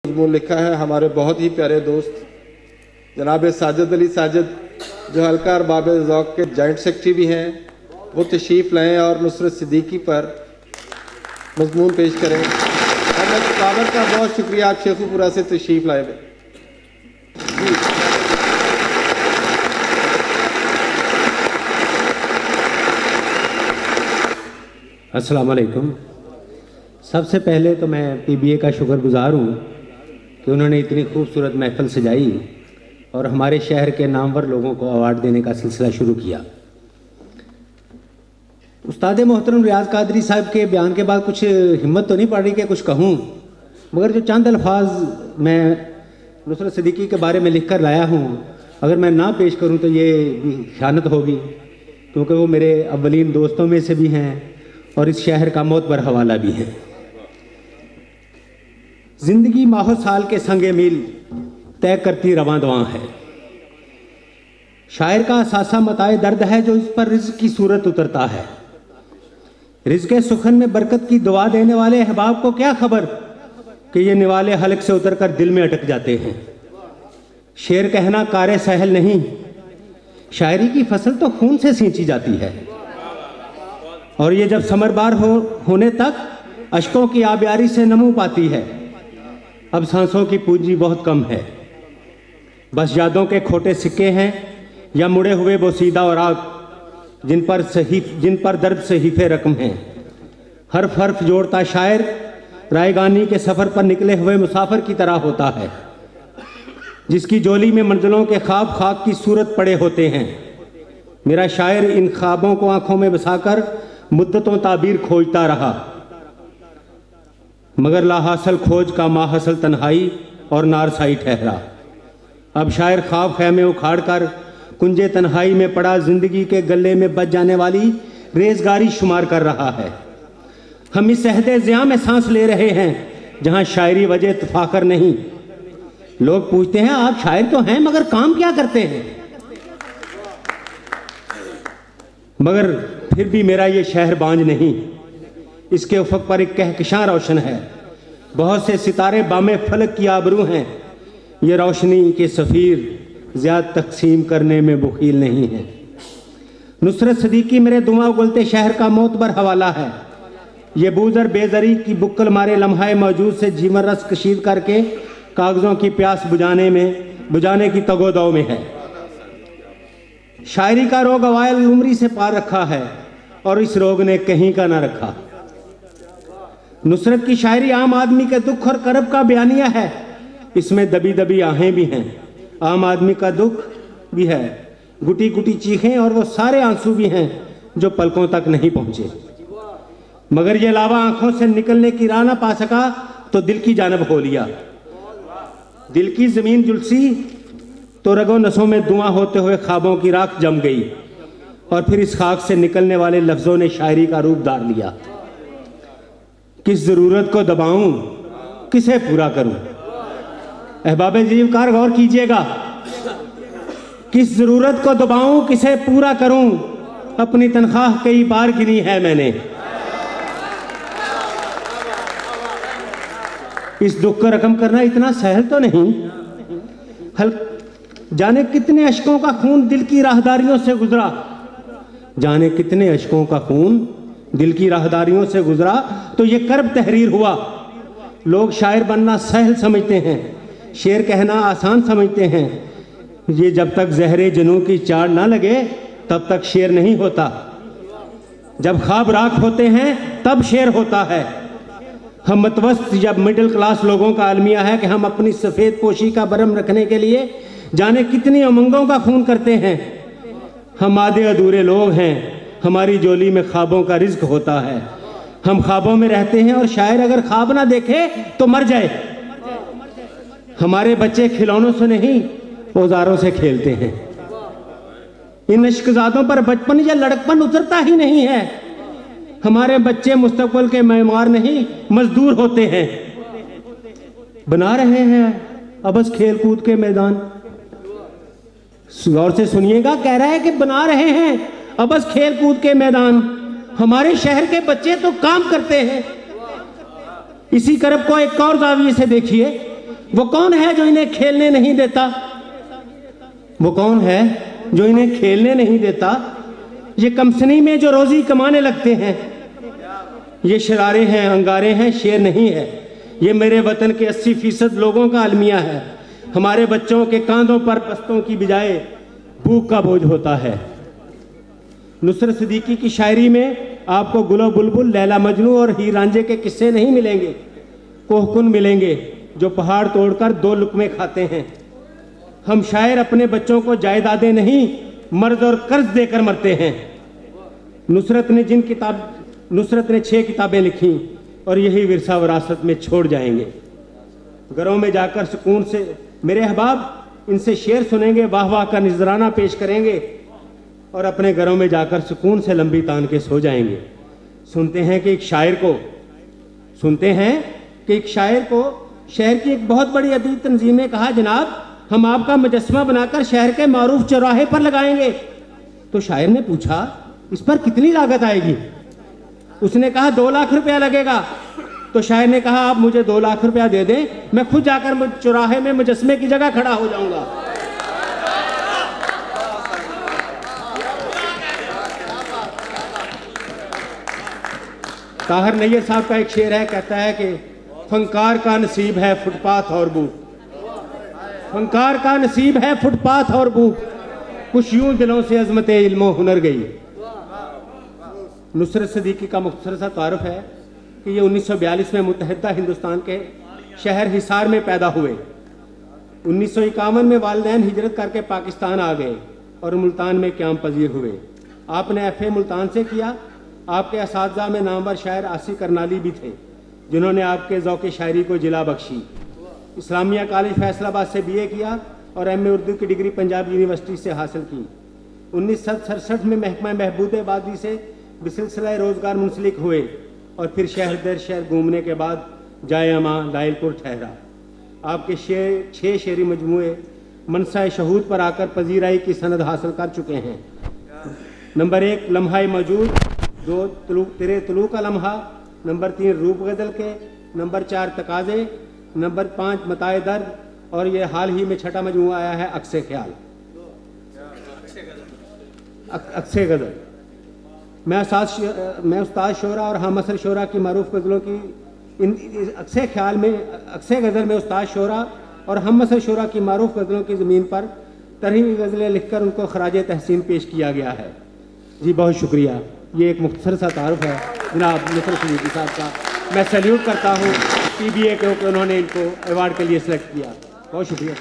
मजमून लिखा है हमारे बहुत ही प्यारे दोस्त जनाब साजिद अली साजिद, जो हल्का अरबाब ज़ौक़ के जॉइंट सेक्रेटरी भी हैं, वो तशरीफ़ लाएँ और नुसरत सिद्दीकी पर मजमून पेश करें। और मैं काबर का बहुत शुक्रिया, आप शेखुपुरा से तशरीफ़ लाए हुए। अस्सलाम वालेकुम। सबसे पहले तो मैं पीबीए का शुक्रगुज़ार हूँ कि उन्होंने इतनी खूबसूरत महफ़िल सजाई और हमारे शहर के नामवर लोगों को अवार्ड देने का सिलसिला शुरू किया। उस्ताद मोहतरम रियाज कादरी साहब के बयान के बाद कुछ हिम्मत तो नहीं पड़ रही कि कुछ कहूँ, मगर जो चंद अल्फाज मैं नुसरत सिद्दीकी के बारे में लिख कर लाया हूँ, अगर मैं ना पेश करूँ तो ये ख़यानत होगी, क्योंकि वो मेरे अव्वलीन दोस्तों में से भी हैं और इस शहर का मोतबर हवाला भी है। जिंदगी माहो साल के संगे मील तय करती रवां दवां है। शायर का असासा मताए दर्द है जो इस पर रिज़्क़ की सूरत उतरता है। रिज़्क़ सुखन में बरकत की दुआ देने वाले अहबाब को क्या खबर कि ये निवाले हलक से उतरकर दिल में अटक जाते हैं। शेर कहना कारे सहल नहीं, शायरी की फसल तो खून से सींची जाती है, और ये जब समरबार होने तक अश्कों की आबियारी से नमू पाती है। अब सांसों की पूंजी बहुत कम है, बस यादों के खोटे सिक्के हैं या मुड़े हुए बोसीदा और आग, जिन पर दर्द सहीफे रकम हैं। हर्फ हर्फ जोड़ता शायर रायगानी के सफ़र पर निकले हुए मुसाफिर की तरह होता है, जिसकी जोली में मंजिलों के ख्वाब खाक की सूरत पड़े होते हैं। मेरा शायर इन ख्वाबों को आंखों में बसाकर मुद्दतों ताबीर खोजता रहा, मगर लाहासिल खोज का माहासिल तन्हाई और नारसाई ठहरा। अब शायर ख्वाब खैमे उखाड़ कर कुंजे तन्हाई में पड़ा जिंदगी के गले में बच जाने वाली रेजगारी शुमार कर रहा है। हम इस सहदे ज़िया में सांस ले रहे हैं जहां शायरी वजह तफाखर नहीं। लोग पूछते हैं आप शायर तो हैं मगर काम क्या करते हैं, मगर फिर भी मेरा ये शहर बांझ नहीं। इसके उफक पर एक कहकशां रोशन है, बहुत से सितारे बामे फलक की आबरू हैं। ये रोशनी के सफ़ीर ज़्यादा तकसीम करने में बुखील नहीं है। नुसरत सिद्दीकी मेरे दुआ उगलते शहर का मोतबर हवाला है। ये बूजर बेजरी की बुक्कल मारे लम्हाए मौजूद से जीवन रस कशीद करके कागज़ों की प्यास बुझाने की तगोदौ में है। शायरी का रोग अवायल उम्री से पार रखा है और इस रोग ने कहीं का ना रखा। नुसरत की शायरी आम आदमी के दुख और करब का बयानिया है, इसमें दबी दबी आहें भी हैं। आम आदमी का दुख भी है, गुटी गुटी चीखें और वो सारे आंसू भी हैं जो पलकों तक नहीं पहुंचे। मगर ये लावा आंखों से निकलने की राह ना पा सका तो दिल की जानब हो लिया। दिल की जमीन जुलसी तो रगों नसों में धुआं होते हुए ख्वाबों की राख जम गई, और फिर इस खाक से निकलने वाले लफ्जों ने शायरी का रूप धार लिया। किस जरूरत को दबाऊं, किसे पूरा करूं। अहबाब जीवकार गौर कीजिएगा, किस जरूरत को दबाऊं, किसे पूरा करूं। अपनी तनख्वाह कई बार गिनी है मैंने, इस दुख को रकम करना इतना सहल तो नहीं। जाने कितने अश्कों का खून दिल की राहदारियों से गुजरा, जाने कितने अश्कों का खून दिल की राहदारियों से गुजरा, तो ये कर्ब तहरीर हुआ। लोग शायर बनना सहल समझते हैं, शेर कहना आसान समझते हैं। ये जब तक जहरे जनू की चाड़ ना लगे तब तक शेर नहीं होता। जब ख्वाब राख होते हैं तब शेर होता है। हम मतवस्त जब मिडिल क्लास लोगों का अलमिया है कि हम अपनी सफ़ेद पोशी का बरम रखने के लिए जाने कितनी उमंगों का खून करते हैं। हम आधे अधूरे लोग हैं, हमारी जोली में ख्वाबों का रिज्क होता है। हम ख्वाबों में रहते हैं और शायर अगर ख्वाब ना देखे तो मर जाए। हमारे बच्चे खिलौनों से नहीं औजारों से खेलते हैं। इन इश्कजादों पर बचपन या लड़कपन उतरता ही नहीं है। हमारे बच्चे मुस्तकबिल के मेमार नहीं मजदूर होते हैं। बना रहे हैं अबस खेल कूद के मैदान। गौर से सुनिएगा, कह रहा है कि बना रहे हैं अबस खेल कूद के मैदान। हमारे शहर के बच्चे तो काम करते हैं। इसी करब को एक और जाविये से देखिए, वो कौन है जो इन्हें खेलने नहीं देता? वो कौन है जो इन्हें खेलने नहीं देता? ये कमसनी में जो रोजी कमाने लगते हैं, ये शरारे हैं, अंगारे हैं, शेर नहीं है। ये मेरे वतन के 80% लोगों का अलमिया है। हमारे बच्चों के कांधों पर पस्तों की बजाय भूख का बोझ होता है। नुसरत सिद्दीकी की शायरी में आपको गुलो बुलबुल, लैला मजनू और हीर रांझे के किस्से नहीं मिलेंगे, कोहकुन मिलेंगे जो पहाड़ तोड़कर 2 लुकमे खाते हैं। हम शायर अपने बच्चों को जायदादें नहीं, मर्द और कर्ज देकर मरते हैं। नुसरत ने 6 किताबें लिखी और यही विरसा विरासत में छोड़ जाएंगे। घरों में जाकर सुकून से मेरे अहबाब इनसे शेर सुनेंगे, वाह वाह का नजराना पेश करेंगे और अपने घरों में जाकर सुकून से लंबी तान के सो जाएंगे। सुनते हैं कि एक शायर को शहर की एक बहुत बड़ी अदीब तंजीम ने कहा, जनाब हम आपका मुजस्समा बनाकर शहर के मारूफ चौराहे पर लगाएंगे। तो शायर ने पूछा, इस पर कितनी लागत आएगी? उसने कहा 2 लाख रुपया लगेगा। तो शायर ने कहा, आप मुझे 2 लाख रुपया दे दें, मैं खुद जाकर चौराहे में मुजस्समे की जगह खड़ा हो जाऊंगा। ताहिर नैयर साहब का एक शेर है, कहता है कि फनकार का नसीब है फुटपाथ और भूख, फनकार का नसीब है फुटपाथ और भूख, कुछ यूं दिलों से अजमत इल्मो हुनर गई। नुसरत सिद्दीकी का मुख्तसर सा तारुफ है कि ये 1942 में मुत्तहिदा हिंदुस्तान के शहर हिसार में पैदा हुए। 1951 में वालिदैन हिजरत करके पाकिस्तान आ गए और मुल्तान में क़याम पजीर हुए। आपने FA मुल्तान से किया। आपके असातिज़ा में नामवर शायर आसी करनाली भी थे, जिन्होंने आपके ज़ौक़ शायरी को जिला बख्शी। इस्लामिया कॉलेज फैसलाबाद से BA किया और MA उर्दू की डिग्री पंजाब यूनिवर्सिटी से हासिल की। 1967 में महकमा महबूबाबादी से बिसिलसिला रोज़गार मुंसलिक हुए और फिर शहर दर शहर घूमने के बाद जायमा लाइलपुर ठहरा। आपके 6 शेरी मजमूए मनसा शहूद पर आकर पजीराई की सनद हासिल कर चुके हैं। नंबर 1 लम्हा मौजूद, 2 तेरे तुलू का लम्हा, नंबर 3 रूप गज़ल के, नंबर 4 तकाज़े, नंबर 5 मताए दर्द और ये हाल ही में 6ठा मजमूआ आया है अक्से ख्याल, अक्से गज़ल। मैं उस्ताद शोरा और हम असर शोरा की मारूफ गज़लों की इन अक्से ख्याल में, अक्से गज़ल में उस्ताद शोरा और हम असर शोरा की मारूफ गज़लों की ज़मीन पर तरही गज़लें लिखकर उनको खराज तहसीन पेश किया गया है। जी बहुत शुक्रिया। ये एक मुख्तसर सा तारुफ है जनाब नुसरत सिद्दीकी साहब का। मैं सैल्यूट करता हूँ PBA को कि उन्होंने इनको अवार्ड के लिए सिलेक्ट किया। बहुत शुक्रिया।